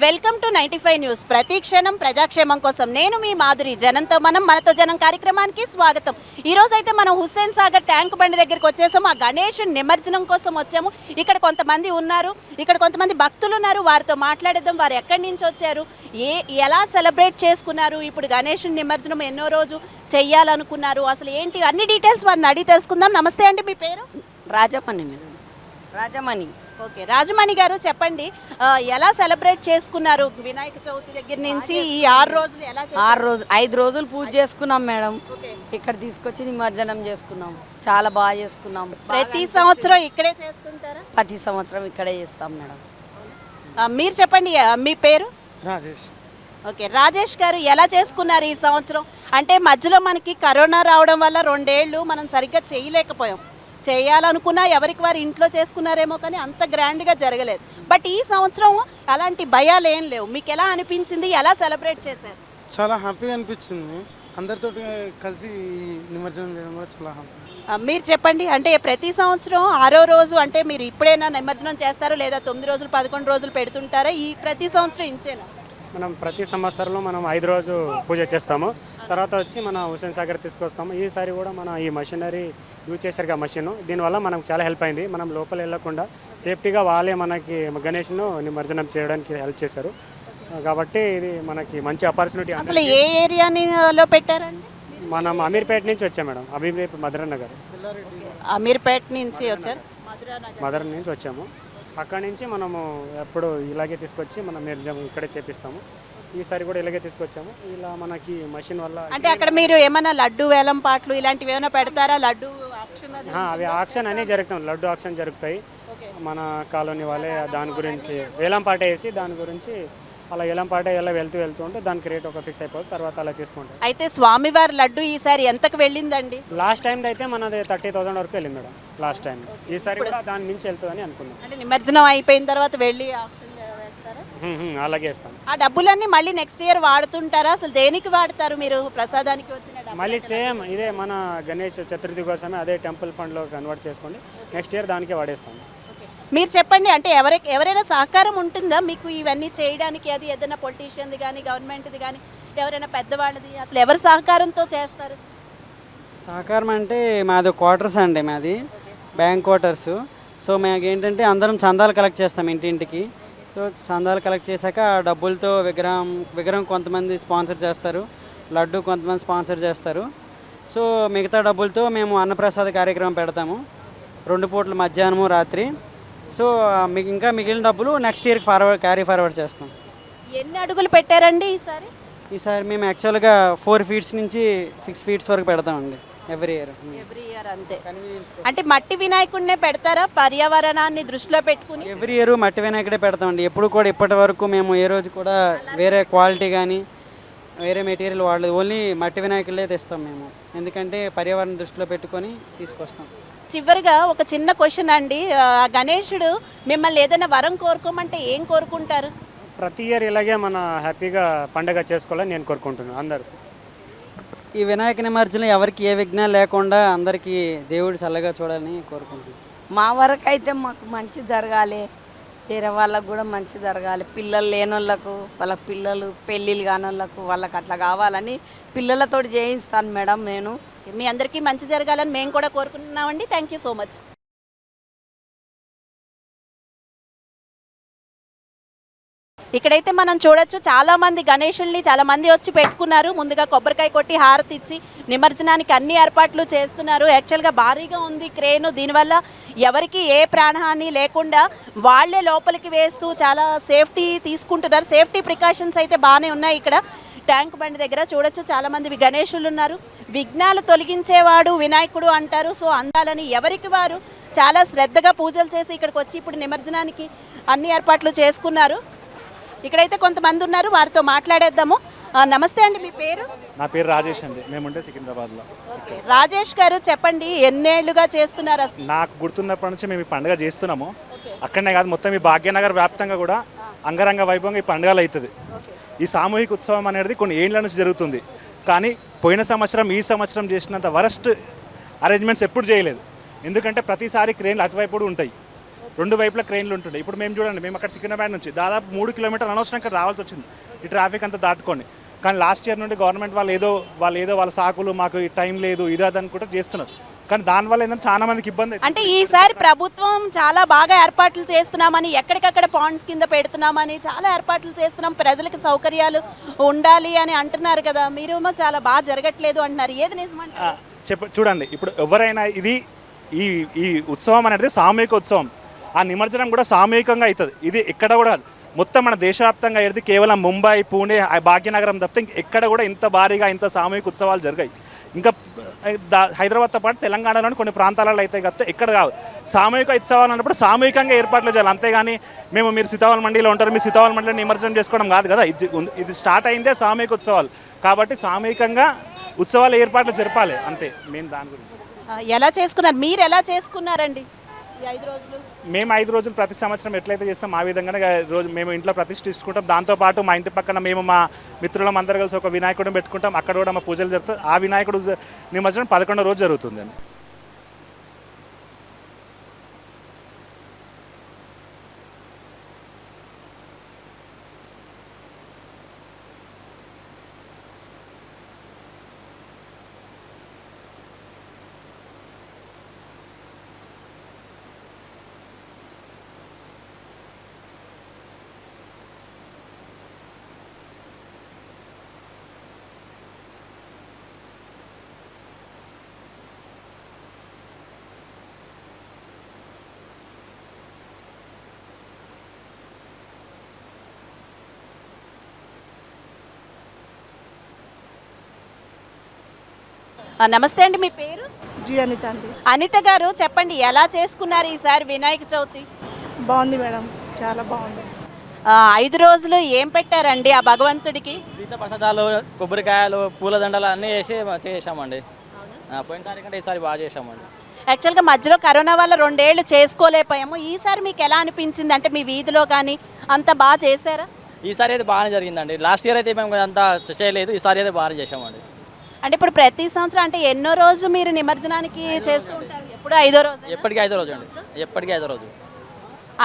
Welcome to 95 news. ప్రతి క్షణం ప్రజాక్షేమం కోసం నేను మీ మాధురి. జనంతో మనం మనతో జనం కార్యక్రమానికి స్వాగతం. ఈ రోజు అయితే మనం హుస్సేన్ సాగర్ ట్యాంక్ బండి దగ్గరికి వచ్చేసాము. ఆ గణేష్ నిమజ్జనం కోసం వచ్చాము. ఇక్కడ కొంతమంది ఉన్నారు, ఇక్కడ కొంతమంది భక్తులు ఉన్నారు. వారితో మాట్లాడేద్దాం. వారు ఎక్కడి నుంచి వచ్చారు, ఎలా సెలబ్రేట్ చేసుకున్నారు, ఇప్పుడు గణేష్ నిమజ్జనం ఎన్నో రోజు చెయ్యాలనుకున్నారు, అసలు ఏంటి అన్ని డీటెయిల్స్ వారిని అడిగి తెలుసుకుందాం. నమస్తే అండి, మీ పేరు? రాజమణి మేడం. రాజమణి. ఓకే, రాజమణి గారు చెప్పండి, ఎలా సెలబ్రేట్ చేసుకున్నారు వినాయక చవితి దగ్గర నుంచి ఈ 6 రోజులు? ఎలా 5 రోజులు పూజ చేసుకున్నాం మేడం. ఇక్కడ తీసుకొచ్చి నిమజ్జనం చేసుకున్నాం. చాలా బాగా చేసుకున్నాం. ప్రతి సంవత్సరం ఇక్కడే చేసుకుంటారా? ప్రతి సంవత్సరం ఇక్కడే చేస్తాం మేడం. మీరు చెప్పండి, మీ పేరు? రాజేష్. ఓకే, రాజేష్ గారు ఎలా చేసుకున్నారు ఈ సంవత్సరం? అంటే మధ్యలో మనకి కరోనా రావడం వల్ల 2 ఏళ్ళు మనం సరిగ్గా చేయలేకపోయాం. చేయాలనుకున్నా ఎవరికి వారు ఇంట్లో చేసుకున్నారేమో, కానీ అంత గ్రాండ్గా జరగలేదు. బట్ ఈ సంవత్సరం అలాంటి భయాలు ఏం లేవు. మీకు ఎలా అనిపించింది, ఎలా సెలబ్రేట్ చేశారు? చాలా హ్యాపీగా అనిపించింది. అందరితో కలిసి నిమజ్జనం చేయడం కూడా చాలా హ్యాపీ. మీరు చెప్పండి, అంటే ప్రతి సంవత్సరం 6వ రోజు అంటే మీరు ఇప్పుడైనా నిమజ్జనం చేస్తారో లేదా 9 రోజులు 11 రోజులు పెడుతుంటారా? ఈ ప్రతి సంవత్సరం ఇంతేనా? మనం ప్రతి సంవత్సరంలో మనం 5 రోజు పూజ చేస్తాము. తర్వాత వచ్చి మన హుస్సేన్ సాగర్ తీసుకొస్తాము. ఈసారి కూడా మన ఈ మషినరీ యూజ్ చేశారు మషిన్, దీనివల్ల మనకు చాలా హెల్ప్ అయింది. మనం లోపల వెళ్ళకుండా సేఫ్టీగా వాళ్ళే మనకి గణేష్ను నిమజ్జనం చేయడానికి హెల్ప్ చేశారు. కాబట్టి ఇది మనకి మంచి ఆపర్చునిటీ. అసలు ఏ ఏరియాలో పెట్టారండి? మనం అమీర్పేట నుంచి వచ్చాం మేడం. అమీర్పేట మధుర నగర్. అమీర్పేట నుంచి వచ్చారు, మధుర నుంచి వచ్చాము. అక్కడి నుంచి మనము ఎప్పుడు ఇలాగే తీసుకొచ్చి మనం నిమజ్జనం ఇక్కడే చేపిస్తాము. ఈసారి కూడా ఇలాగే తీసుకొచ్చాము. ఇలా మనకి మషిన్ వల్ల అంటే అక్కడ మీరు ఏమైనా లడ్డు వేలం పాటలు ఇలాంటివి ఏమైనా పెడతారా? లడ్డు ఆక్షన్ అవి ఆక్షన్ అన్నీ జరుగుతాయి. లడ్డు ఆక్షన్ జరుగుతాయి. మన కాలనీ వాళ్ళే దాని గురించి వేలం పాట వేసి దాని గురించి అలా వేలం పాట ఎలా వెళ్తూ ఉంటే దానికి రేట్ ఒక ఫిక్స్ అయిపోతుంది. తర్వాత అలా తీసుకుంటాం. అయితే స్వామివారి లడ్డు ఈసారి ఎంతకు వెళ్ళిందండి? లాస్ట్ టైం అయితే మనది 30,000 వరకు వెళ్ళింది మేడం లాస్ట్ టైం. ఈసారి కూడా దాని మించి వెళ్తుందని అనుకున్నాం. అంటే నిమజ్జనం అయిపోయిన తర్వాత వెళ్ళి అలాగే ఇస్తాం. ఆ డబ్బులన్నీ మళ్ళీ నెక్స్ట్ ఇయర్ వాడుతుంటారా? అసలు దేనికి వాడతారు మీరు? ప్రసాదానికి వచ్చిన మళ్ళీ సేమ్ ఇదే మన గణేష్ చతుర్థి కోసమే అదే టెంపుల్ ఫండ్లో కన్వర్ట్ చేసుకోండి. నెక్స్ట్ ఇయర్ దానికే వాడేస్తాం. మీరు చెప్పండి, అంటే ఎవరైనా సహకారం ఉంటుందా మీకు ఇవన్నీ చేయడానికి? అది ఏదైనా పొలిటీషియన్ది కానీ గవర్నమెంట్ది కానీ ఎవరైనా పెద్దవాళ్ళది, అసలు ఎవరి సహకారంతో చేస్తారు? సహకారం అంటే మాది క్వార్టర్స్ అండి, మాది బ్యాంక్ క్వార్టర్స్. సో మాకు ఏంటంటే అందరం చందాలు కలెక్ట్ చేస్తాం ఇంటింటికి. సో చందాలు కలెక్ట్ చేశాక ఆ డబ్బులతో విగ్రహం కొంతమంది స్పాన్సర్ చేస్తారు, లడ్డు కొంతమంది స్పాన్సర్ చేస్తారు. సో మిగతా డబ్బులతో మేము అన్నప్రసాద కార్యక్రమం పెడతాము 2 పూటలు, మధ్యాహ్నము రాత్రి. సో మీకు ఇంకా మిగిలిన డబ్బులు నెక్స్ట్ ఇయర్కి క్యారీ ఫార్వర్డ్ చేస్తాం. ఎన్ని అడుగులు పెట్టారండి ఈసారి? ఈసారి మేము యాక్చువల్గా 4 ఫీట్స్ నుంచి 6 ఫీట్స్ వరకు పెడతామండి ఎవ్రీ ఇయర్. అంతే. అంటే మట్టి వినాయకుడినే పెడతారా పర్యావరణాన్ని దృష్టిలో పెట్టుకుని? ఎవ్రీ ఇయర్ మట్టి వినాయకుడే పెడతామండి. ఎప్పుడు కూడా ఇప్పటి వరకు మేము ఏ రోజు కూడా వేరే క్వాలిటీ కానీ వేరే మెటీరియల్ వాడలేదు. ఓన్లీ మట్టి వినాయకులే తెస్తాం మేము, ఎందుకంటే పర్యావరణం దృష్టిలో పెట్టుకొని తీసుకొస్తాం. చివరిగా ఒక చిన్న క్వశ్చన్ అండి, గణేశుడు మిమ్మల్ని ఏదైనా వరం కోరుకోమంటే ఏం కోరుకుంటారు? ప్రతి ఇయర్ ఇలాగే మన హ్యాపీగా పండగ చేసుకోవాలని నేను కోరుకుంటున్నాను. అందరూ ఈ వినాయక నిమజ్జనం ఎవరికి ఏ విఘ్నాలు లేకుండా అందరికీ దేవుడు చల్లగా చూడాలని కోరుకుంటున్నాను. మా వరకు అయితే మాకు మంచి జరగాలి, వేరే వాళ్ళకు కూడా మంచి జరగాలి, పిల్లలు లేని వాళ్ళకు, వాళ్ళ పిల్లలు పెళ్ళిళ్ళు కాని వాళ్ళకు, వాళ్ళకి అట్లా కావాలని పిల్లలతోటి చేయిస్తాను మేడం నేను. మీ అందరికీ మంచి జరగాలని మేము కూడా కోరుకుంటున్నామండి. Thank you so much. ఇక్కడైతే మనం చూడొచ్చు చాలా మంది గణేషుల్ని చాలా మంది వచ్చి పెట్టుకున్నారు. ముందుగా కొబ్బరికాయ కొట్టి హారతి ఇచ్చి నిమజ్జనానికి అన్ని ఏర్పాట్లు చేస్తున్నారు. యాక్చువల్గా భారీగా ఉంది క్రేను, దీనివల్ల ఎవరికి ఏ ప్రాణహాని లేకుండా వాళ్ళే లోపలికి వేస్తూ చాలా సేఫ్టీ తీసుకుంటున్నారు. సేఫ్టీ ప్రికాషన్స్ అయితే బాగానే ఉన్నాయి. ఇక్కడ ట్యాంక్ బండి దగ్గర చూడొచ్చు చాలా మంది గణేషులు ఉన్నారు. విఘ్నాలు తొలగించేవాడు వినాయకుడు అంటారు. సో అందాలని ఎవరికి వారు చాలా శ్రద్ధగా పూజలు చేసి ఇక్కడికి వచ్చి ఇప్పుడు నిమజ్జనానికి అన్ని ఏర్పాట్లు చేసుకున్నారు. ఇక్కడైతే కొంతమంది ఉన్నారు, వారితో మాట్లాడేద్దాము. నమస్తే అండి, మీ పేరు? నా పేరు రాజేష్ అండి, మేముంటే సికింద్రాబాద్లో. రాజేష్ గారు చెప్పండి, ఎన్నేళ్లుగా చేస్తున్నారు అసలు? నాకు గుర్తున్నప్పటి నుంచి మేము ఈ పండుగ చేస్తున్నాము. అక్కడనే కాదు, మొత్తం ఈ భాగ్యనగర్ వ్యాప్తంగా కూడా అంగరంగ వైభవంగా ఈ పండుగలు అవుతుంది. ఈ సామూహిక ఉత్సవం అనేది కొన్ని ఏళ్ళ నుంచి జరుగుతుంది. కానీ పోయిన సంవత్సరం ఈ సంవత్సరం చేసినంత వరస్ట్ అరేంజ్మెంట్స్ ఎప్పుడు చేయలేదు. ఎందుకంటే ప్రతిసారి క్రేన్లు అటువైపు కూడా ఉంటాయి, రెండు వైపుల క్రెయిన్లు ఉంటుండే. ఇప్పుడు మేము చూడండి, మేము అక్కడ సికింద్రాబాద్ నుంచి దాదాపు 3 కిలోమీటర్లు అనవసరం ఇక్కడ రావాల్సి వచ్చింది ఈ ట్రాఫిక్ అంతా దాటుకొని. కానీ లాస్ట్ ఇయర్ నుండి గవర్నమెంట్ వాళ్ళు ఏదో వాళ్ళ సాకులు, మాకు ఈ టైం లేదు ఇది అది అనుకుంటే చేస్తున్నారు. కానీ దానివల్ల ఏంటంటే చాలా మందికి ఇబ్బంది. అంటే ఈసారి ప్రభుత్వం చాలా బాగా ఏర్పాట్లు చేస్తున్నామని, ఎక్కడికక్కడ పాండ్స్ కింద పెడుతున్నామని చాలా ఏర్పాట్లు చేస్తున్నాం, ప్రజలకు సౌకర్యాలు ఉండాలి అని అంటున్నారు కదా. మీరేమో చాలా బాగా జరగట్లేదు అంటున్నారు, ఏది నిజమంటారు? చూడండి, ఇప్పుడు ఎవరైనా ఇది ఈ ఈ ఉత్సవం అనేది సామూహిక ఉత్సవం. ఆ నిమజ్జనం కూడా సామూహికంగా అవుతుంది. ఇది ఎక్కడ కూడా మొత్తం మన దేశవ్యాప్తంగా అయితే కేవలం ముంబై, పూణే, భాగ్యనగరం తప్పితే ఎక్కడ కూడా ఇంత భారీగా ఇంత సామూహిక ఉత్సవాలు జరిగాయి. ఇంకా హైదరాబాద్తో పాటు తెలంగాణలోని కొన్ని ప్రాంతాలలో అయితే తప్పితే ఎక్కడ కాదు. సామూహిక ఉత్సవాలు అన్నప్పుడు సామూహికంగా ఏర్పాట్లు చేయాలి, అంతేగాని మీరు సీతావళ మండీలో ఉంటారు, మీరు సీతావళ మండలిలో నిమజ్జనం చేసుకోవడం కాదు కదా. ఇది స్టార్ట్ అయిందే సామూహిక ఉత్సవాలు కాబట్టి సామూహికంగా ఉత్సవాలు ఏర్పాట్లు జరపాలి, అంతే. మేము దాని గురించి ఎలా చేసుకున్నారు, మీరు ఎలా చేసుకున్నారండి ఈ 5 రోజులు? మేము 5 రోజులు ప్రతి సంవత్సరం ఎట్లయితే చేస్తాం ఆ విధంగానే రోజు మేము ఇంట్లో ప్రతిష్ఠించుకుంటాం. దాంతోపాటు మా ఇంటి పక్కన మేము మా మిత్రులం అందరూ కలిసి ఒక వినాయకుడిని పెట్టుకుంటాం. అక్కడ కూడా మా పూజలు జరుగుతాయి. ఆ వినాయకుడు నిమజ్జనం 11వ రోజు జరుగుతుందండి. నమస్తే అండి, మీ పేరు? అనిత అండి. అనిత గారు చెప్పండి, ఎలా చేసుకున్నారు ఈసారి వినాయక చవితి? బాగుంది మేడం, చాలా బాగుంది. 5 రోజులు ఏం పెట్టారండి ఆ భగవంతుడికి? తీర్థ ప్రసాదాలు, కొబ్బరికాయలు, పూలదండలు అన్నీ వేసి చేసామండి. పోయినసారి కంటే ఈసారి బాగా చేసామండి. యాక్చువల్గా మధ్యలో కరోనా వల్ల 2 ఏళ్ళు చేసుకోలేకపోయాము. ఈసారి మీకు ఎలా అనిపించింది? అంటే మీ వీధిలో కానీ అంత బాగా చేశారా? ఈసారి అయితే బాగానే జరిగిందండి. లాస్ట్ ఇయర్ అయితే మేము అంతా చేయలేదు, ఈసారి అయితే బాగా చేసామండి. అంటే ఇప్పుడు ప్రతి సంవత్సరం అంటే ఎన్నో రోజు మీరు నిమజ్జనానికి చేస్తూ ఉంటారు? ఎప్పుడు 5వ రోజు? ఎప్పటికీ 5వ రోజు అండి, ఎప్పటికీ 5వ రోజు.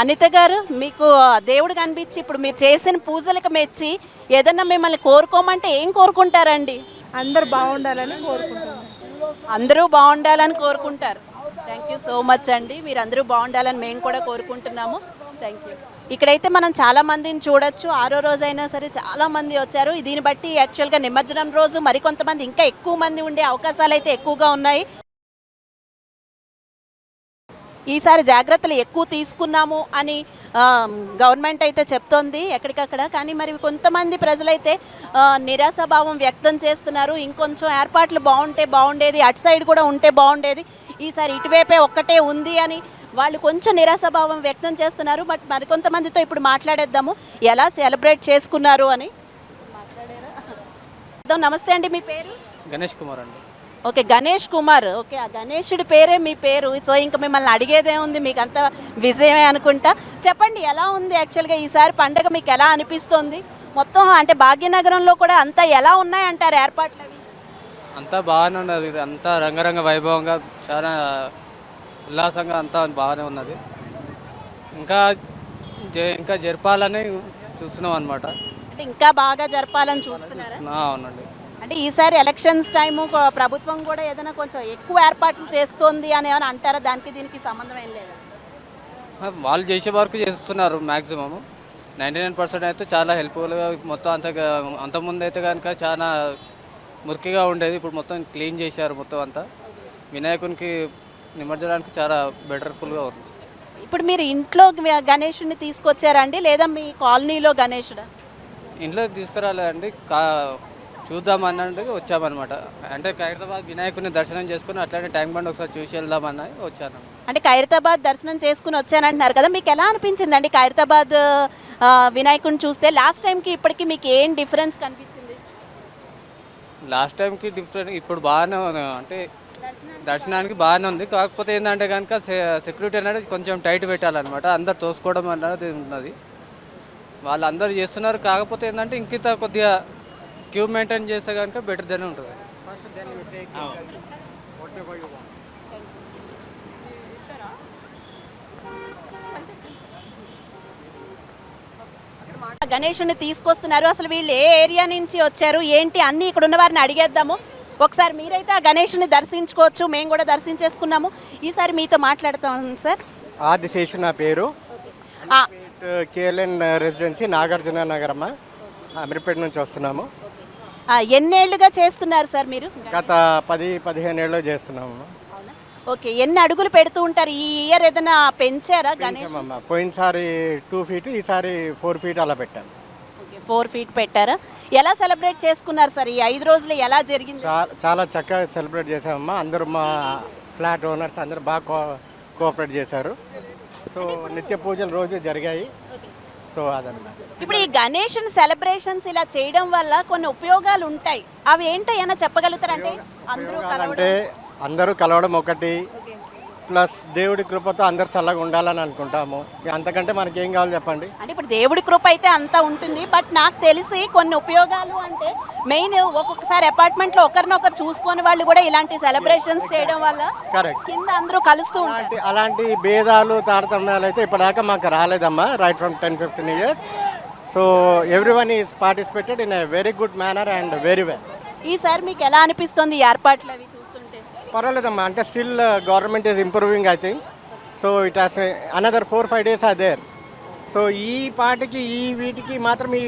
అనిత గారు, మీకు దేవుడు కనిపించి ఇప్పుడు మీరు చేసిన పూజలకు మెచ్చి ఏదన్నా మిమ్మల్ని కోరుకోమంటే ఏం కోరుకుంటారండి? అందరు బాగుండాలని కోరుకుంటున్నాను. అందరూ బాగుండాలని కోరుకుంటారు. థ్యాంక్ యూ సో మచ్ అండి, మీరు అందరూ బాగుండాలని మేము కూడా కోరుకుంటున్నాము. Thank you. ఇక్కడైతే మనం చాలా మందిని చూడొచ్చు. 6వ రోజు అయినా సరే చాలా మంది వచ్చారు. దీన్ని బట్టి యాక్చువల్గా నిమజ్జనం రోజు మరికొంతమంది ఇంకా ఎక్కువ మంది ఉండే అవకాశాలు అయితే ఎక్కువగా ఉన్నాయి. ఈసారి జాగ్రత్తలు ఎక్కువ తీసుకున్నాము అని గవర్నమెంట్ అయితే చెప్తోంది ఎక్కడికక్కడ. కానీ మరి కొంతమంది ప్రజలైతే నిరాశాభావం వ్యక్తం చేస్తున్నారు. ఇంకొంచెం ఏర్పాట్లు బాగుంటే బాగుండేది, అటు సైడ్ కూడా ఉంటే బాగుండేది, ఈసారి ఇటువైపే ఒక్కటే ఉంది అని వాళ్ళు కొంచెం నిరాశాభావం వ్యక్తం చేస్తున్నారు. బట్ మరికొంతమందితో ఇప్పుడు మాట్లాడేద్దాము ఎలా సెలబ్రేట్ చేసుకున్నారు అని. నమస్తే అండి, మీ పేరు? గణేష్ కుమార్ అండి. ఓకే, గణేష్ కుమార్. ఓకే, ఆ గణేశుడి పేరే మీ పేరు. సో ఇంకా మిమ్మల్ని అడిగేదే ఉంది, మీకు అంత విజయమే అనుకుంటా. చెప్పండి, ఎలా ఉంది యాక్చువల్గా ఈసారి పండగ, మీకు ఎలా అనిపిస్తుంది? మొత్తం అంటే భాగ్యనగరంలో కూడా అంతా ఎలా ఉన్నాయంటారు ఏర్పాట్లు అవి? అంతా బాగానే ఉన్నది, అంతా రంగరంగ వైభవంగా చాలా ఉల్లాసంగా అంతా బాగానే ఉన్నది. ఇంకా ఇంకా జరపాలని చూస్తున్నాం అనమాట. అంటే ఇంకా బాగా జరపాలని చూస్తున్నారా? అవునండి. అంటే ఈసారి ఎలక్షన్స్ టైము ప్రభుత్వం కూడా ఏదైనా కొంచెం ఎక్కువ ఏర్పాట్లు చేస్తోంది అని ఏమైనా అంటారా? దానికి దీనికి సంబంధం ఏం లేదా? వాళ్ళు చేసే వరకు చేస్తున్నారు మ్యాక్సిమం. 99% అయితే చాలా హెల్ప్ఫుల్గా మొత్తం అంతకుముందు అయితే కనుక చాలా మురికిగా ఉండేది. ఇప్పుడు మొత్తం క్లీన్ చేశారు మొత్తం అంతా. వినాయకునికి నిమజ్జనానికి చాలా బెటర్ఫుల్గా ఉంది. ఇప్పుడు మీరు ఇంట్లో గణేషుని తీసుకొచ్చారా అండి, లేదా మీ కాలనీలో గణేషుడా? ఇంట్లో తీసుకురాలేదండి, చూద్దామన్నట్టు వచ్చామన్నమాట. అంటే ఖైరతాబాద్ వినాయకుడిని దర్శనం చేసుకుని అట్లానే ట్యాంక్ బండ్ ఒకసారి చూసి వెళ్దామని వచ్చాను. అంటే ఖైరతాబాద్ దర్శనం చేసుకుని వచ్చానంటున్నారు కదా, మీకు ఎలా అనిపించింది అండి ఖైరతాబాద్ వినాయకుడిని చూస్తే? లాస్ట్ టైంకి ఇప్పటికి మీకు ఏం డిఫరెన్స్ కనిపించింది? లాస్ట్ టైంకి డిఫరెంట్ ఇప్పుడు బాగానే అంటే దర్శనానికి బాగానే ఉంది. కాకపోతే ఏంటంటే కనుక సెక్యూరిటీ అనేది కొంచెం టైట్ పెట్టాలన్నమాట. అందరు తోసుకోవడం అన్నది ఉన్నది, వాళ్ళందరూ చేస్తున్నారు. కాకపోతే ఏంటంటే ఇంకింత కొద్దిగా క్యూ మెయింటైన్ చేస్తే కనుక బెటర్ దెన్ ఉంటుంది. గణేషుని తీసుకొస్తున్నారు, అసలు వీళ్ళు ఏ ఏరియా నుంచి వచ్చారు ఏంటి అన్నీ ఇక్కడ ఉన్న వారిని అడిగేద్దాము. ఒకసారి మీరైతే ఆ గణేషుని దర్శించుకోవచ్చు, మేము కూడా దర్శించేసుకున్నాము. ఈసారి మీతో మాట్లాడతాం సార్. ఆదిశేషు నా పేరు. కేఎల్ఎన్ రెసిడెన్సీ నాగార్జున నగరమ్మ, అమీర్పేట నుంచి వస్తున్నాము. ఎన్నేళ్లుగా చేస్తున్నారు సార్ మీరు? గత 10-15 ఏళ్ళు చేస్తున్నాము. ఓకే, ఎన్ని అడుగులు పెడుతూ ఉంటారు? ఈ ఇయర్ ఏదైనా పెంచారా గణేష్? పోయినసారి 2 ఫీట్, ఈసారి 4 ఫీట్ అలా పెట్టాము. 4 ఫీట్ పెట్టారా? ఎలా సెలబ్రేట్ చేసుకున్నారు సార్? ఈ 5 రోజులు ఎలా జరిగింది? చాలా చక్కగా సెలబ్రేట్ చేసామమ్మా. అందరూ మా ఫ్లాట్ ఓనర్స్ అందరూ బాగా కోఆపరేట్ చేశారు. సో నిత్య పూజలు రోజు జరిగాయి. సో అదన్నమాట. ఇప్పుడు ఈ గణేష్ సెలబ్రేషన్స్ ఇలా చేయడం వల్ల కొన్ని ఉపయోగాలు ఉంటాయి, అవి ఏంటో చెప్పగలుగుతారు? అంటే అందరూ కలవడం ఒకటి, ప్లస్ దేవుడి కృపతో అందరు చల్లగా ఉండాలని అనుకుంటాము. అంతకంటే మనకి ఏం కావాలి చెప్పండి? అంటే ఇప్పుడు దేవుడి కృప అయితే అంతా ఉంటుంది, బట్ నాకు తెలిసి కొన్ని ఉపయోగాలు అంటే మెయిన్ ఒక్కొక్కసారి అపార్ట్మెంట్ లో ఒకరినొకరు చూసుకొని వాళ్ళు కూడా ఇలాంటి సెలబ్రేషన్స్ చేయడం వల్ల కరెక్ట్ కింద అందరూ కలుస్తూ ఉంటారు. అలాంటి భేదాలు తారతమ్యాలు అయితే ఇప్పటిదాకా మాకు రాలేదమ్మా, right from 10-15 years. So everyone is participated in a very good manner and very well. ఈసారి మీకు ఎలా అనిపిస్తుంది ఈ ఏర్పాట్లు అవి చూస్తుంటే? పర్వాలేదమ్మా, అంటే still government is improving I think. So it has another 4-5 days are there. సో ఈ పాటికి ఈ వీటికి మాత్రం ఈ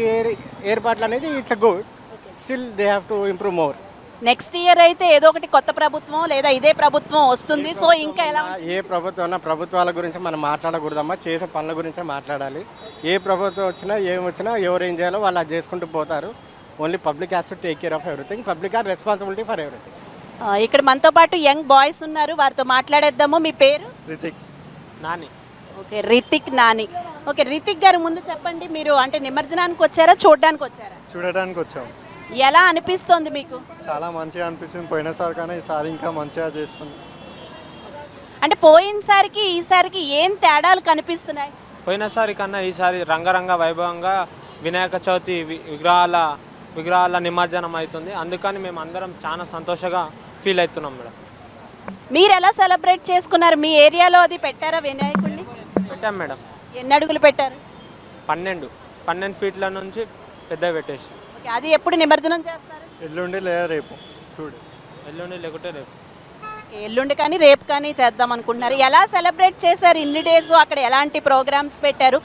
ఏర్పాట్లు అనేది it's a good, still they have to improve more. Next year అయితే ఏదో ఒకటి కొత్త ప్రభుత్వం లేదా ఇదే ప్రభుత్వం వస్తుంది, సో ఇంకా ఎలా? ఏ ప్రభుత్వం ప్రభుత్వాల గురించి మనం మాట్లాడకూడదమ్మా, చేసే పనుల గురించే మాట్లాడాలి. ఏ ప్రభుత్వం వచ్చినా ఏం వచ్చినా ఎవరు ఏం చేయాలో వాళ్ళు అది చేసుకుంటూ పోతారు. Only public has to take care of everything. Public are responsibility for everything. ఇక్కడ మనతో పాటు యంగ్ బాయ్స్ ఉన్నారు, వారితో మాట్లాడేద్దాము. మీ పేరు? రితిక్ నాని. ఓకే, రితిక్ నాని. ఓకే, రితిక్ గారు ముందు చెప్పండి, మీరు అంటే నిమజ్జనానికి వచ్చారా చూడడానికి వచ్చారా? చూడడానికి వచ్చాం. ఎలా అనిపిస్తోంది మీకు? చాలా మంచిగా అనిపిస్తుంది. పోయినసారి కానీ ఈసారి ఇంకా మంచిగా చేస్తుంది. అంటే పోయినసారికి ఈసారికి ఏం తేడాలు కనిపిస్తున్నాయి? పోయినసారి కన్నా ఈసారి రంగరంగ వైభవంగా వినాయక చవితి విగ్రహాల నిమజ్జనం అవుతుంది. అందుకని మేము అందరం చాలా సంతోషంగా ఫీల్ అవుతున్నాం మేడం. మీరు ఎలా సెలబ్రేట్ చేసుకున్నారు? మీ ఏరియాలో అది పెట్టారా వినాయకుడిని? పెట్టాం మేడం. ఎన్ని అడుగులు పెట్టారు? 12 ఫీట్ల నుంచి పెద్ద పెట్టేసి. ఓకే, అది ఎప్పుడు నిమజ్జనం చేస్తారు? ఎల్లుండి లేదా రేపు? ఎల్లుండి లేకుంటే రేపు. ఎల్లుండి కానీ రేపు కానీ చేద్దాం అనుకుంటున్నారు. ఎలా సెలబ్రేట్ చేశారు ఇన్ని డేస్? అక్కడ ఎలాంటి ప్రోగ్రామ్స్ పెట్టారు?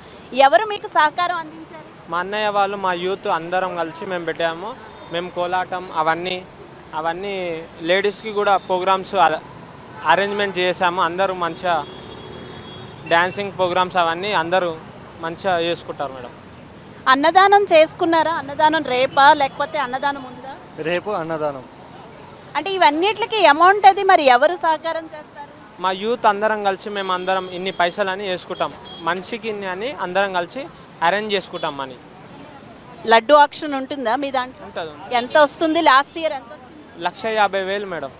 ఎవరు మీకు సహకారం అందించారు? మా అన్నయ్య వాళ్ళు, మా యూత్ అందరం కలిసి మేము పెట్టాము. మేము కోలాటం అవన్నీ లేడీస్కి కూడా ప్రోగ్రామ్స్ అరేంజ్మెంట్ చేసాము. అందరూ మంచిగా డ్యాన్సింగ్ ప్రోగ్రామ్స్ అవన్నీ అందరూ మంచిగా చేసుకుంటారు మేడం. అన్నదానం చేసుకున్నారా? అన్నదానం రేపా లేకపోతే అన్నదానం ఉందా? రేపు అన్నదానం. అంటే ఇవన్నిటికి అమౌంట్ అది మరి ఎవరు సహకారం చేస్తారు? మా యూత్ అందరం కలిసి మేము అందరం ఇన్ని పైసలు అని వేసుకుంటాం, మనిషికి ఇన్ని అని అందరం కలిసి అరేంజ్ చేసుకుంటాం మనీ. లడ్డు ఆక్షన్ ఉంటుందా మీ దాంట్లో? ఉంటుంది. ఎంత వస్తుంది? లాస్ట్ ఇయర్ ఎంత వచ్చింది? 1,50,000 మేడం.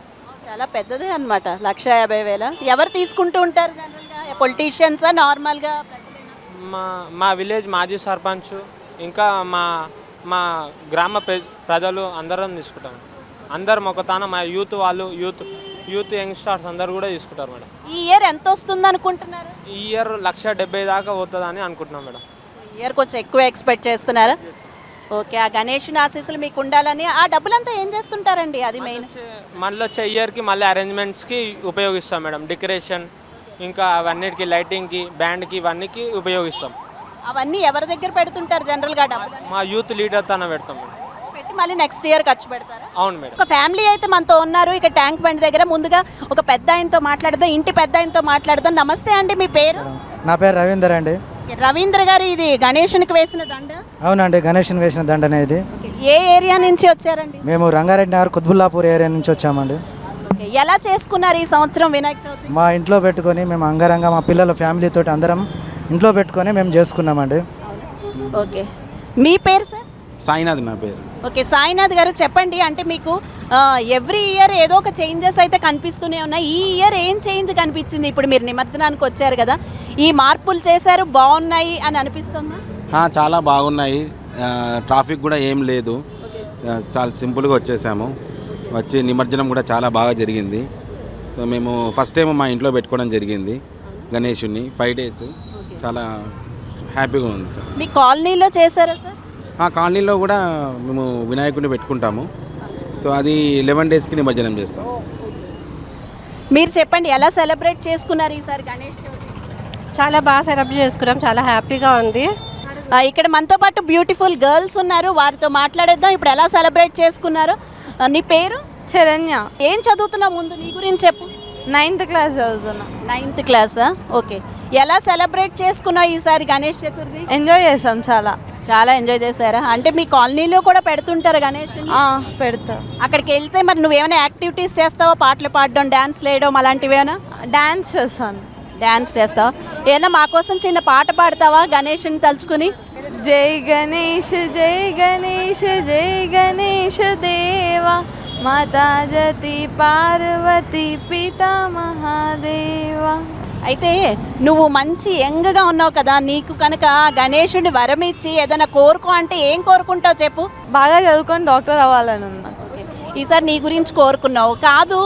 చాలా పెద్దదే అనమాట. 1,50,000. ఎవరు తీసుకుంటూ ఉంటారు జనరల్గా? పొలిటీషియన్సా నార్మల్గా? మా విలేజ్ మాజీ సర్పంచ్ ఇంకా మా గ్రామ ప్రజలు అందరం తీసుకుంటాం. అందరం ఒకతాన మా యూత్ యూత్ యంగ్స్టర్స్ అందరు కూడా తీసుకుంటారు మేడం. ఈ ఇయర్ ఎంత వస్తుంది అనుకుంటున్నారు? ఈ ఇయర్ 1,70,000 దాకా పోతుందని అనుకుంటున్నాం మేడం. ఈ ఇయర్ కొంచెం ఎక్కువ ఎక్స్పెక్ట్ చేస్తున్నారా? ఓకే, ఆ గణేషుని ఆశీస్సులు మీకు ఉండాలని. ఆ డబ్బులంతా ఏం చేస్తుంటారండి? అది మెయిన్. మళ్ళీ వచ్చే ఇయర్కి మళ్ళీ అరేంజ్మెంట్స్కి ఉపయోగిస్తాం మేడం. డెకరేషన్ ఇంకా అవన్నిటికి, లైటింగ్కి, బ్యాండ్కి, ఇవన్నీకి ఉపయోగిస్తాం. అవన్నీ ఎవరి దగ్గర పెడుతుంటారు జనరల్గా డబ్బులు? మా యూత్ లీడర్ తన పెడతాం మేడం. పెట్టి మళ్ళీ నెక్స్ట్ ఇయర్ ఖర్చు పెడతారా? అవును మేడం. ఒక ఫ్యామిలీ అయితే మనతో ఉన్నారు ఇక్కడ ట్యాంక్ బండ్ దగ్గర. ముందుగా ఒక పెద్ద ఆయనతో మాట్లాడదాం, ఇంటి పెద్ద ఆయనతో మాట్లాడదాం. నమస్తే అండి, మీ పేరు? నా పేరు రవీందర్ అండి. రవీంద్ర గారు, ఇది గణేషునికి వేసిన దండ? అవునండి, గణేష్ని వేసిన దండనే ఇది. ఏ ఏరియా నుంచి వచ్చారండి? మేము రంగారెడ్డి నగర్ కుత్బుల్లాపూర్ ఏరియా నుంచి వచ్చామండి. ఎలా చేసుకున్నారు ఈ సంవత్సరం వినాయక చవితి? మా ఇంట్లో పెట్టుకొని మేము అంగరంగ మా పిల్లల ఫ్యామిలీతో అందరం ఇంట్లో పెట్టుకొని మేము చేసుకున్నామండి. ఓకే, మీ పేరు సార్? సాయినాథ్ నా పేరు. ఓకే, సాయినాథ్ గారు చెప్పండి, అంటే మీకు ఎవ్రీ ఇయర్ ఏదో ఒక చేంజెస్ అయితే కనిపిస్తూనే ఉన్నాయి. ఈ ఇయర్ ఏం చేంజ్ కనిపించింది? ఇప్పుడు మీరు నిమజ్జనానికి వచ్చారు కదా, ఈ మార్పులు చేశారు, బాగున్నాయి అని అనిపిస్తుందా? చాలా బాగున్నాయి. ట్రాఫిక్ కూడా ఏం లేదు, చాలా సింపుల్గా వచ్చేసాము. వచ్చి నిమజ్జనం కూడా చాలా బాగా జరిగింది. సో మేము ఫస్ట్ టైం మా ఇంట్లో పెట్టుకోవడం జరిగింది గణేషుని. 5 days చాలా హ్యాపీగా ఉంది. మీ కాలనీలో చేశారా సార్? కాలనీలో కూడా మేము వినాయకుడిని పెట్టుకుంటాము. సో అది 11 daysకి నిమజ్జనం చేస్తాం. మీరు చెప్పండి, ఎలా సెలబ్రేట్ చేసుకున్నారు ఈసారి గణేష్ చవితి? చాలా బాగా సెలబ్రేట్ చేసుకున్నాం, చాలా హ్యాపీగా ఉంది. ఇక్కడ మనతో పాటు బ్యూటిఫుల్ గర్ల్స్ ఉన్నారు, వారితో మాట్లాడేద్దాం. ఇప్పుడు ఎలా సెలబ్రేట్ చేసుకున్నారు? నీ పేరు? శరణ్య. ఏం చదువుతున్నావు? ముందు నీ గురించి చెప్పు. 9th క్లాస్ చదువుతున్నా. 9th క్లాసా? ఓకే, ఎలా సెలబ్రేట్ చేసుకున్నావు ఈసారి గణేష్ చతుర్థి? ఎంజాయ్ చేసాం, చాలా ఎంజాయ్ చేశారా? అంటే మీ కాలనీలో కూడా పెడుతుంటారు గణేష్? పెడతా. అక్కడికి వెళ్తే మరి నువ్వేమైనా యాక్టివిటీస్ చేస్తావా? పాటలు పాడడం, డాన్స్ వేయడం అలాంటివి ఏమైనా? డాన్స్ చేస్తాను. డాన్స్ చేస్తావా? ఏమన్నా మా కోసం చిన్న పాట పాడతావా గణేష్ని తలుచుకుని? జై గణేష్ జై గణేష్ జై గణేష్ దేవా, మాతా జతి పార్వతి పితా మహాదేవా. అయితే నువ్వు మంచి యంగ్గా ఉన్నావు కదా, నీకు కనుక గణేషుడిని వరం ఇచ్చి ఏదైనా కోరుకో అంటే ఏం కోరుకుంటావు చెప్పు? బాగా చదువుకొని డాక్టర్ అవ్వాలని ఉన్నా. ఈసారి నీ గురించి కోరుకున్నావు కాదు,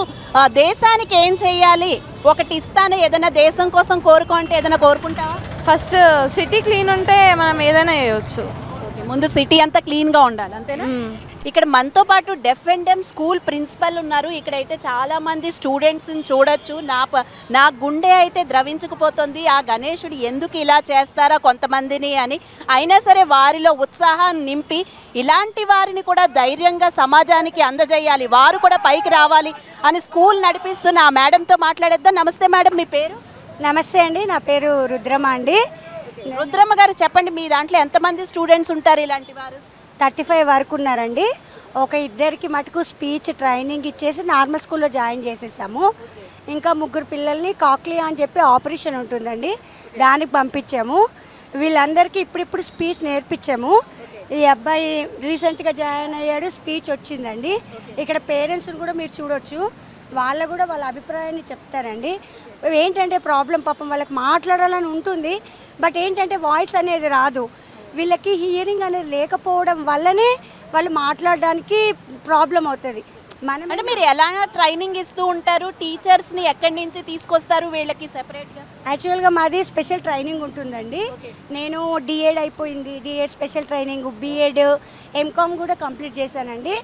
దేశానికి ఏం చెయ్యాలి, ఒకటి ఇస్తాను, ఏదైనా దేశం కోసం కోరుకో అంటే ఏదైనా కోరుకుంటావా? ఫస్ట్ సిటీ క్లీన్ ఉంటే మనం ఏదైనా చేయవచ్చు. ముందు సిటీ అంతా క్లీన్గా ఉండాలి, అంతేనా? ఇక్కడ మనతో పాటు deaf and dumb school principal ఉన్నారు. ఇక్కడైతే చాలామంది స్టూడెంట్స్ని చూడొచ్చు. నా గుండె అయితే ద్రవించకపోతుంది, ఆ గణేశుడు ఎందుకు ఇలా చేస్తారా కొంతమందిని అని. అయినా సరే వారిలో ఉత్సాహాన్ని నింపి ఇలాంటి వారిని కూడా ధైర్యంగా సమాజానికి అందజేయాలి, వారు కూడా పైకి రావాలి అని స్కూల్ నడిపిస్తున్న ఆ మేడంతో మాట్లాడేద్దాం. నమస్తే మేడం, మీ పేరు? నమస్తే అండి, నా పేరు రుద్రమ అండి. రుద్రమ్మ గారు చెప్పండి, మీ దాంట్లో ఎంతమంది స్టూడెంట్స్ ఉంటారు ఇలాంటి వారు? 35 వరకు ఉన్నారండి. ఒక 2 మటుకు స్పీచ్ ట్రైనింగ్ ఇచ్చేసి నార్మల్ స్కూల్లో జాయిన్ చేసేసాము. ఇంకా 3 పిల్లల్ని కాక్లియా అని చెప్పి ఆపరేషన్ ఉంటుందండి, దానికి పంపించాము. వీళ్ళందరికీ ఇప్పుడిప్పుడు స్పీచ్ నేర్పించాము. ఈ అబ్బాయి రీసెంట్గా జాయిన్ అయ్యాడు, స్పీచ్ వచ్చిందండి. ఇక్కడ పేరెంట్స్ని కూడా మీరు చూడొచ్చు, వాళ్ళ కూడా వాళ్ళ అభిప్రాయాన్ని చెప్తారండి. ఏంటంటే ప్రాబ్లం, పాపం వాళ్ళకి మాట్లాడాలని ఉంటుంది, బట్ ఏంటంటే వాయిస్ అనేది రాదు. వీళ్ళకి హియరింగ్ అనేది లేకపోవడం వల్లనే వాళ్ళు మాట్లాడడానికి ప్రాబ్లం అవుతుంది. అంటే మీరు ఎలా ట్రైనింగ్ ఇస్తూ ఉంటారు? టీచర్స్ని ఎక్కడి నుంచి తీసుకొస్తారు వీళ్ళకి సెపరేట్గా? యాక్చువల్గా మాది స్పెషల్ ట్రైనింగ్ ఉంటుందండి. నేను డిఎడ్ అయిపోయింది, D Ed special training, B Ed, M Com కూడా కంప్లీట్ చేశానండి.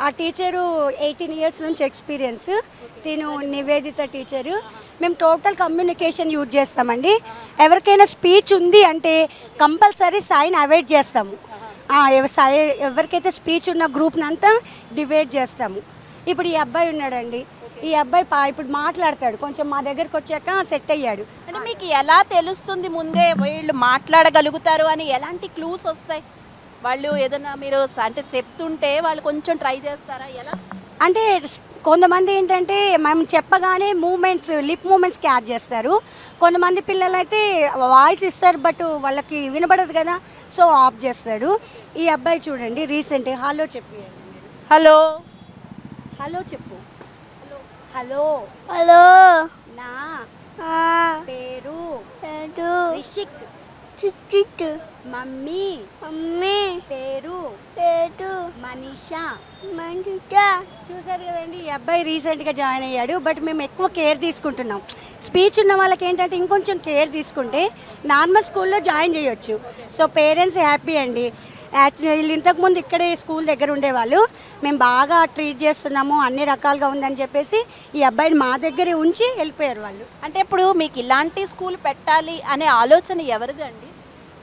ఆ టీచరు 18 years నుంచి ఎక్స్పీరియన్స్, తిను నివేదిత టీచరు. మేము టోటల్ కమ్యూనికేషన్ యూజ్ చేస్తామండి. ఎవరికైనా స్పీచ్ ఉంది అంటే కంపల్సరీ సైన్ అవాయిడ్ చేస్తాము. ఎవరికైతే స్పీచ్ ఉన్న గ్రూప్ని అంతా డివైడ్ చేస్తాము. ఇప్పుడు ఈ అబ్బాయి ఉన్నాడండి, ఈ అబ్బాయి ఇప్పుడు మాట్లాడతాడు, కొంచెం మా దగ్గరకు వచ్చాక సెట్ అయ్యాడు. అంటే మీకు ఎలా తెలుస్తుంది ముందే వీళ్ళు మాట్లాడగలుగుతారు అని? ఎలాంటి క్లూస్ వస్తాయి? వాళ్ళు ఏదైనా మీరు అంటే చెప్తుంటే వాళ్ళు కొంచెం ట్రై చేస్తారా? ఎలా అంటే కొంతమంది ఏంటంటే మనం చెప్పగానే మూమెంట్స్, లిప్ మూమెంట్స్ క్యాచ్ చేస్తారు. కొంతమంది పిల్లలు అయితే వాయిస్ ఇస్తారు, బట్ వాళ్ళకి వినబడదు కదా, సో ఆఫ్ చేస్తాడు. ఈ అబ్బాయి చూడండి, రీసెంట్ హలో చెప్పి, హలో హలో చెప్పు, హలో హలో, నా పేరు రిషిక్. మమ్మీ పేరు మనీషా. చూసారు కదండి, ఈ అబ్బాయి రీసెంట్గా జాయిన్ అయ్యాడు. బట్ మేము ఎక్కువ కేర్ తీసుకుంటున్నాం. స్పీచ్ ఉన్న వాళ్ళకి ఏంటంటే ఇంకొంచెం కేర్ తీసుకుంటే నార్మల్ స్కూల్లో జాయిన్ చేయొచ్చు. సో పేరెంట్స్ హ్యాపీ అండి. యాక్చువల్లీ వీళ్ళు ఇంతకుముందు ఇక్కడే స్కూల్ దగ్గర ఉండేవాళ్ళు. మేము బాగా ట్రీట్ చేస్తున్నాము, అన్ని రకాలుగా ఉందని చెప్పేసి ఈ అబ్బాయిని మా దగ్గరే ఉంచి వెళ్ళిపోయారు వాళ్ళు. అంటే ఇప్పుడు మీకు ఇలాంటి స్కూల్ పెట్టాలి అనే ఆలోచన ఎవరిదండి?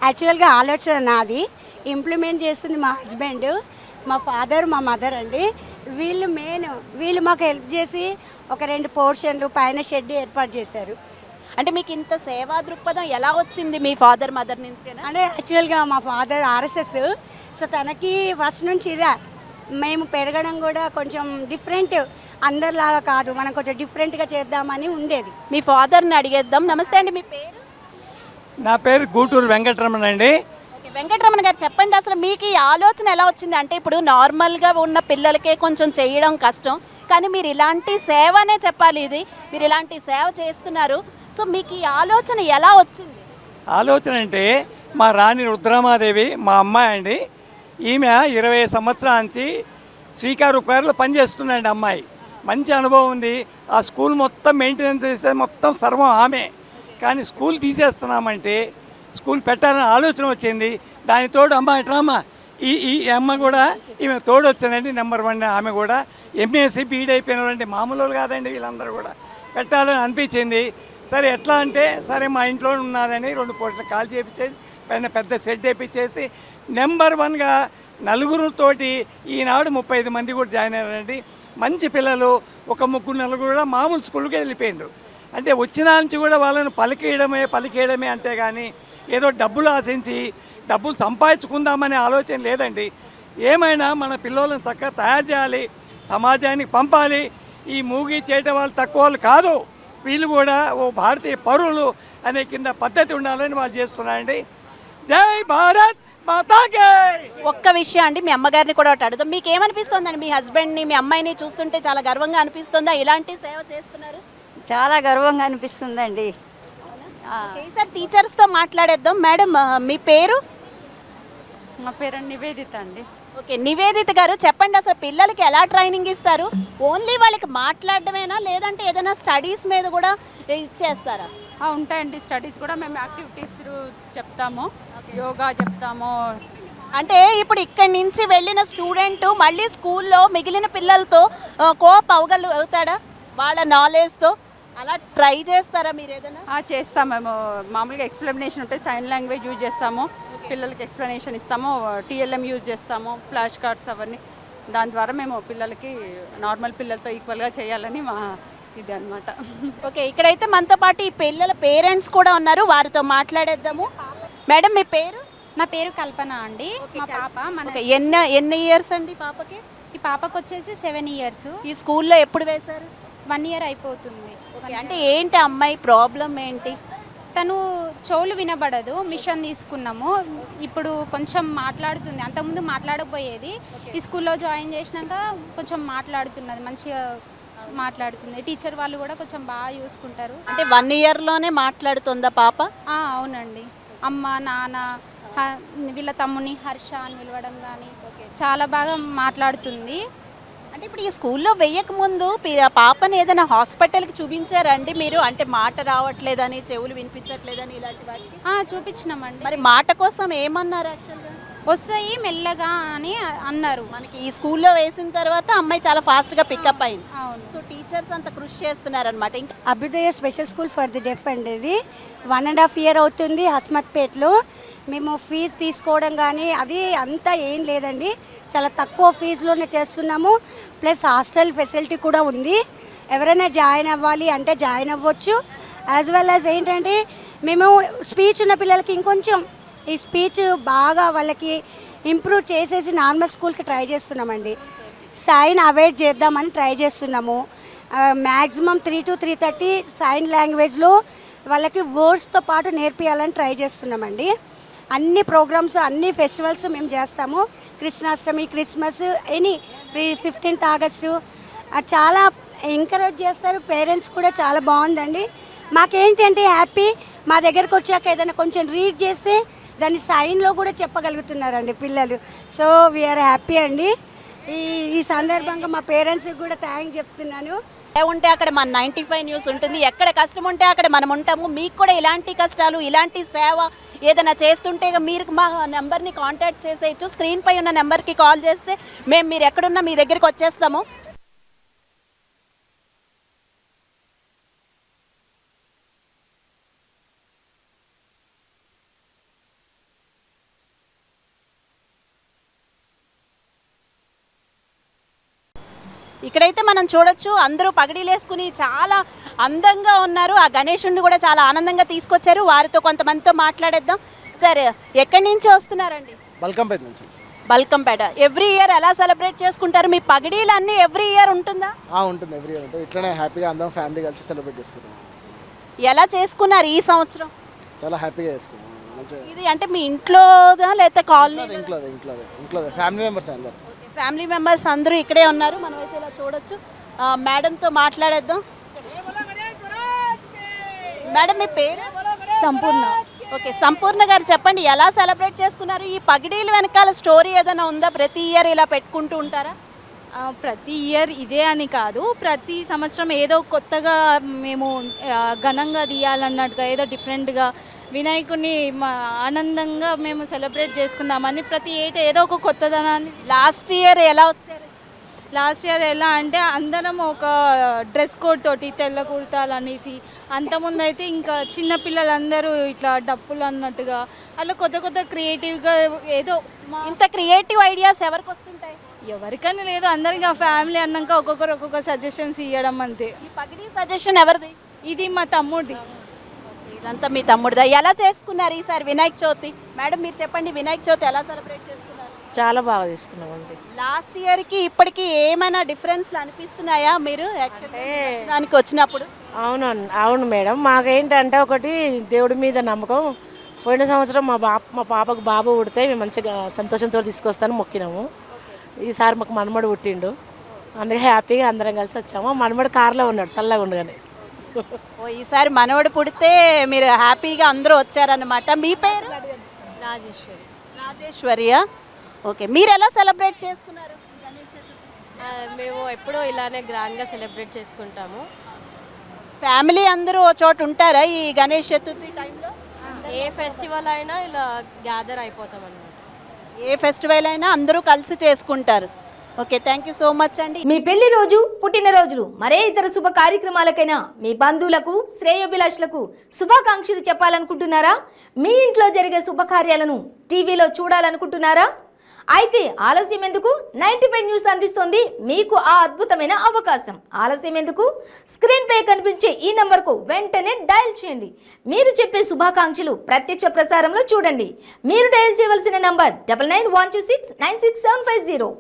యాక్చువల్గా ఆలోచన నాది, ఇంప్లిమెంట్ చేస్తుంది మా హస్బెండ్, మా ఫాదర్, మా మదర్ అండి. వీళ్ళు మాకు హెల్ప్ చేసి ఒక 2 పోర్షన్లు పైన షెడ్ ఏర్పాటు చేశారు. అంటే మీకు ఇంత సేవా దృక్పథం ఎలా వచ్చింది మీ ఫాదర్ మదర్ నుంచి? అంటే యాక్చువల్గా మా ఫాదర్ ఆర్ఎస్ఎస్. సో తనకి ఫస్ట్ నుంచి ఇదే. మేము పెరగడం కూడా కొంచెం డిఫరెంట్, అందరిలాగా కాదు, మనం కొంచెం డిఫరెంట్గా చేద్దామని ఉండేది. మీ ఫాదర్ని అడిగేద్దాం. నమస్తే అండి, మీ పేరు? నా పేరు గూటూరు వెంకటరమణ అండి. ఓకే, వెంకటరమణ గారు చెప్పండి, అసలు మీకు ఈ ఆలోచన ఎలా వచ్చింది? అంటే ఇప్పుడు నార్మల్గా ఉన్న పిల్లలకే కొంచెం చేయడం కష్టం, కానీ మీరు ఇలాంటి సేవనే చెప్పాలి, ఇది మీరు ఇలాంటి సేవ చేస్తున్నారు. సో మీకు ఈ ఆలోచన ఎలా వచ్చింది? ఆలోచన అంటే మా రాణి రుద్రమాదేవి మా అమ్మాయి అండి. ఈమె 20 సంవత్సరాల నుంచి శ్రీకాకుళంలో పనిచేస్తుందండి. అమ్మాయి మంచి అనుభవం ఉంది. ఆ స్కూల్ మొత్తం మెయింటెనెన్స్ చేస్తే మొత్తం సర్వం ఆమె. కానీ స్కూల్ తీసేస్తున్నామంటే స్కూల్ పెట్టాలని ఆలోచన వచ్చింది. దానితోడు అమ్మ ఎట్లా ఈ అమ్మ కూడా ఈమె తోడు వచ్చిందండి. నెంబర్ 1 ఆమె కూడా ఎంఎస్సి బీఈడీ అయిపోయిన వాళ్ళండి, మామూలు కాదండి. వీళ్ళందరూ కూడా పెట్టాలని అనిపించింది. సరే ఎట్లా అంటే సరే మా ఇంట్లో ఉన్నదని 2 పోర్షన్లు కాల్ చేయించేసి పైన పెద్ద సెట్ వేయించేసి నెంబర్ 1గా నలుగురితోటి ఈనాడు 35 మంది కూడా జాయిన్ అయ్యారండి. మంచి పిల్లలు, ఒక 3-4 కూడా మామూలు స్కూల్కి వెళ్ళిపోయిండు. అంటే వచ్చిన నుంచి కూడా వాళ్ళని పలికేయడమే అంటే కానీ ఏదో డబ్బులు ఆశించి డబ్బులు సంపాదించుకుందామనే ఆలోచన లేదండి. ఏమైనా మన పిల్లలను చక్కగా తయారు చేయాలి, సమాజానికి పంపాలి. ఈ మూగి చేయటం వాళ్ళు తక్కువ వాళ్ళు కాదు, వీళ్ళు కూడా ఓ భారతీయ పౌరులు అనే కింద పద్ధతి ఉండాలని వాళ్ళు చేస్తున్నారండి. జై భారత్ మాతాకి. ఒక్క విషయం అండి, మీ అమ్మగారిని కూడా ఒకటి అడుగుతాం. మీకు ఏమనిపిస్తుందండి మీ హస్బెండ్ని, మీ అమ్మాయిని చూస్తుంటే చాలా గర్వంగా అనిపిస్తుందా? ఇలాంటి సేవ చేస్తున్నారు? చాలా గర్వంగా అనిపిస్తుందండి. సార్ టీచర్స్తో మాట్లాడేద్దాం. మేడం మీ పేరు? మా పేరు నివేదిత అండి. ఓకే, నివేదిత గారు చెప్పండి, అసలు పిల్లలకి ఎలా ట్రైనింగ్ ఇస్తారు? ఓన్లీ వాళ్ళకి మాట్లాడడమేనా, లేదంటే ఏదైనా స్టడీస్ మీద కూడా ఇచ్చేస్తారా? ఉంటాయండి, స్టడీస్ కూడా మేము యాక్టివిటీస్ చెప్తాము, యోగా చెప్తాము. అంటే ఇప్పుడు ఇక్కడి నుంచి వెళ్ళిన స్టూడెంట్ మళ్ళీ స్కూల్లో మిగిలిన పిల్లలతో కోప్ అవుతాడా వాళ్ళ నాలెడ్జ్తో? అలా ట్రై చేస్తారా మీరు ఏదైనా? చేస్తాం. మేము మామూలుగా ఎక్స్ప్లెనేషన్ ఉంటే సైన్ లాంగ్వేజ్ యూజ్ చేస్తాము, పిల్లలకి ఎక్స్ప్లెనేషన్ ఇస్తాము, టీఎల్ఎం యూజ్ చేస్తాము, ఫ్లాష్ కార్డ్స్ అవన్నీ. దాని ద్వారా మేము పిల్లలకి నార్మల్ పిల్లలతో ఈక్వల్గా చేయాలని మా ఇది అనమాట. ఓకే, ఇక్కడైతే మనతో పాటు ఈ పిల్లల పేరెంట్స్ కూడా ఉన్నారు, వారితో మాట్లాడేద్దాము. మేడం మీ పేరు? నా పేరు కల్పన అండి. మా పాప ఎన్ని ఇయర్స్ అండి పాపకి? ఈ పాపకు వచ్చేసి 7 years. ఈ స్కూల్లో ఎప్పుడు వేశారు? 1 year అయిపోతుంది. అంటే ఏంటి అమ్మాయి ప్రాబ్లం ఏంటి? తను చెవులు వినబడదు, మిషన్ తీసుకున్నాము. ఇప్పుడు కొంచెం మాట్లాడుతుంది, అంతకుముందు మాట్లాడకపోయేది. ఈ స్కూల్లో జాయిన్ చేసినాక కొంచెం మాట్లాడుతున్నది, మంచిగా మాట్లాడుతుంది. టీచర్ వాళ్ళు కూడా కొంచెం బాగా చూసుకుంటారు. అంటే 1 yearలోనే మాట్లాడుతుందా పాప? అవునండి. అమ్మ నాన్న వీళ్ళ తమ్ముని హర్ష అని పిలవడం కానీ చాలా బాగా మాట్లాడుతుంది. అంటే ఇప్పుడు ఈ స్కూల్లో వెయ్యక ముందు పాపని ఏదైనా హాస్పిటల్కి చూపించారండి మీరు? అంటే మాట రావట్లేదని, చెవులు వినిపించట్లేదని ఇలాంటి వాటికి చూపించినామండి. మరి మాట కోసం ఏమన్నారు? యాక్చువల్గా వస్తాయి మెల్లగా అని అన్నారు. మనకి ఈ స్కూల్లో వేసిన తర్వాత అమ్మాయి చాలా ఫాస్ట్గా పికప్ అయింది. అవును. సో టీచర్స్ అంత కృషి చేస్తున్నారు అనమాట. ఇంకా అభ్యుదయ స్పెషల్ స్కూల్ ఫర్ ది డెఫ్ అండి. ఇది 1.5 year అవుతుంది హస్మత్పేట్లో. మేము ఫీజు తీసుకోవడం కానీ అది అంతా ఏం లేదండి, చాలా తక్కువ ఫీజులోనే చేస్తున్నాము. ప్లస్ హాస్టల్ ఫెసిలిటీ కూడా ఉంది. ఎవరైనా జాయిన్ అవ్వాలి అంటే జాయిన్ అవ్వచ్చు. యాజ్ వెల్ యాజ్ ఏంటంటే మేము స్పీచ్ ఉన్న పిల్లలకి ఇంకొంచెం ఈ స్పీచ్ బాగా వాళ్ళకి ఇంప్రూవ్ చేసేసి నార్మల్ స్కూల్కి ట్రై చేస్తున్నామండి. సైన్ అవాయిడ్ చేద్దామని ట్రై చేస్తున్నాము. మ్యాక్సిమం 3 to 3:30 సైన్ లాంగ్వేజ్లో వాళ్ళకి వర్డ్స్తో పాటు నేర్పియాలని ట్రై చేస్తున్నామండి. అన్ని ప్రోగ్రామ్స్, అన్ని ఫెస్టివల్స్ మేము చేస్తాము. కృష్ణాష్టమి, క్రిస్మస్, 15th August చాలా ఎంకరేజ్ చేస్తారు. పేరెంట్స్ కూడా చాలా బాగుందండి. మాకేంటంటే హ్యాపీ మా దగ్గరకు వచ్చాక ఏదైనా కొంచెం రీడ్ చేస్తే దాన్ని సైన్లో కూడా చెప్పగలుగుతున్నారండి పిల్లలు. సో వీఆర్ హ్యాపీ అండి. ఈ సందర్భంగా మా పేరెంట్స్కి కూడా థ్యాంక్స్ చెప్తున్నాను. ఉంటే అక్కడ మన 95 న్యూస్ ఉంటుంది. ఎక్కడ కష్టం ఉంటే అక్కడ మనం ఉంటాము. మీకు కూడా ఇలాంటి కష్టాలు, ఇలాంటి సేవ ఏదైనా చేస్తుంటే మీరు మా నెంబర్ని కాంటాక్ట్ చేసేయచ్చు. స్క్రీన్ పై ఉన్న నెంబర్కి కాల్ చేస్తే మేము మీరు ఎక్కడున్నా మీ దగ్గరికి వచ్చేస్తాము. ఇక్కడైతే మనం చూడొచ్చు అందరూ పగడీలు వేసుకుని చాలా అందంగా ఉన్నారు. ఆ గణేశుడిని కూడా చాలా ఆనందంగా తీసుకొచ్చారు. వారితో కొంతమందితో మాట్లాడేద్దాం. సార్, ఎక్కడి నుంచి వస్తున్నారండి? బల్కంపేట నుంచి. బల్కంపేట. ఎవ్రీ ఇయర్ ఎలా సెలబ్రేట్ చేసుకుంటారు? మీ పగడీలు అన్నీ ఎవ్రీ ఇయర్ ఉంటుందా? ఉంటుంది, ఎవ్రీ ఇయర్ ఉంటుంది. ఇట్లనే హ్యాపీగా అందరం ఫ్యామిలీ కలిసి సెలబ్రేట్ చేసుకుంటాం. ఎలా చేసుకున్నారు ఈ సంవత్సరం? చాలా హ్యాపీగా చేసుకున్నాం. మంచిగా. ఇది అంటే మీ ఇంట్లోదా లేకపోతే కాలనీ? ఇంట్లో ఫ్యామిలీ మెంబర్స్ అందరు. ఫ్యామిలీ మెంబర్స్ అందరూ ఇక్కడే ఉన్నారు. మనం అయితే ఇలా చూడొచ్చు. మేడంతో మాట్లాడేద్దాం. మేడం, మీ పేరు? సంపూర్ణ. ఓకే, సంపూర్ణ గారు చెప్పండి, ఎలా సెలబ్రేట్ చేసుకున్నారు? ఈ పగిడీలు వెనకాల స్టోరీ ఏదైనా ఉందా? ప్రతి ఇయర్ ఇలా పెట్టుకుంటూ ఉంటారా? ప్రతి ఇయర్ ఇదే అని కాదు, ప్రతి సంవత్సరం ఏదో కొత్తగా మేము ఘనంగా తీయాలన్నట్టుగా ఏదో డిఫరెంట్గా వినాయకుడిని ఆనందంగా మేము సెలబ్రేట్ చేసుకుందామని ప్రతి ఏటా ఏదో ఒక కొత్తదనాన్ని. లాస్ట్ ఇయర్ ఎలా వచ్చారు? లాస్ట్ ఇయర్ ఎలా అంటే అందరం ఒక డ్రెస్ కోడ్ తోటి తెల్ల కుర్తాలు అనేసి, అంతకుముందు అయితే ఇంకా చిన్నపిల్లలందరూ ఇట్లా డప్పులు అన్నట్టుగా అలా కొత్త కొత్త క్రియేటివ్గా ఏదో. ఇంత క్రియేటివ్ ఐడియాస్ ఎవరికి వస్తుంటాయి? ఎవరికైనా లేదు, అందరికి ఆ ఫ్యామిలీ అన్నాక ఒక్కొక్కరు ఒక్కొక్క సజెషన్స్ ఇవ్వడం అంతే. ఈ పగిడీ సజెషన్ ఎవరిది? ఇది మా తమ్ముడిది. ఇదంతా మీ తమ్ముడిదా? ఎలా చేసుకున్నారు ఈసారి వినాయక చవితి? మేడం, మీరు చెప్పండి, వినాయక చవితి ఎలా సెలబ్రేట్ చేసుకున్నారు? చాలా బాగా చేసుకున్నామండి. లాస్ట్ ఇయర్కి ఇప్పటికి ఏమైనా డిఫరెన్స్లు అనిపిస్తున్నాయా మీరు యాక్చువల్గా వచ్చినప్పుడు? అవును మేడం, మాకేంటంటే ఒకటి దేవుడి మీద నమ్మకం. పోయిన సంవత్సరం మా పాపకు బాబు పుడితే మేము మంచిగా సంతోషంతో తీసుకొస్తాను మొక్కినాము. ఈసారి మాకు మనమడు పుట్టిండు, అందుకే హ్యాపీగా అందరం కలిసి వచ్చాము. మనమడు కార్లో ఉన్నాడు చల్లగా ఉండగానే. ఈసారి మనవడు పుడితే మీరు హ్యాపీగా అందరూ వచ్చారన్నమాట. మీ పేరు? రాజేశ్వరి. రాజేశ్వరియా? ఓకే, మీరు ఎలా సెలబ్రేట్ చేసుకున్నారు? మేము ఎప్పుడూ ఇలానే గ్రాండ్గా సెలబ్రేట్ చేసుకుంటాము. ఫ్యామిలీ అందరూ ఓ చోట ఉంటారా ఈ గణేష్ చతుర్థి టైంలో? ఏ ఫెస్టివల్ అయినా ఇలా గ్యాదర్ అయిపోతాం అన్నమాట. ఏ ఫెస్టివల్ అయినా అందరూ కలిసి చేసుకుంటారు. Okay, thank you so much అండి. మీ పెళ్లి రోజు, పుట్టినరోజులు, మరే ఇతర శుభ కార్యక్రమాలకైనా మీ బంధువులకు, శ్రేయోభిలాషులకు శుభాకాంక్షలు చెప్పాలనుకుంటున్నారా? మీ ఇంట్లో జరిగే శుభకార్యాలను టీవీలో చూడాలనుకుంటున్నారా? అయితే ఆలస్యం ఎందుకు? 95 న్యూస్ అందిస్తుంది మీకు ఆ అద్భుతమైన అవకాశం. ఆలస్యం ఎందుకు? స్క్రీన్ పై కనిపించే ఈ నంబర్కు వెంటనే డయల్ చేయండి. మీరు చెప్పే శుభాకాంక్షలు ప్రత్యక్ష ప్రసారంలో చూడండి. మీరు డయల్ చేయవలసిన నంబర్ 9912696750.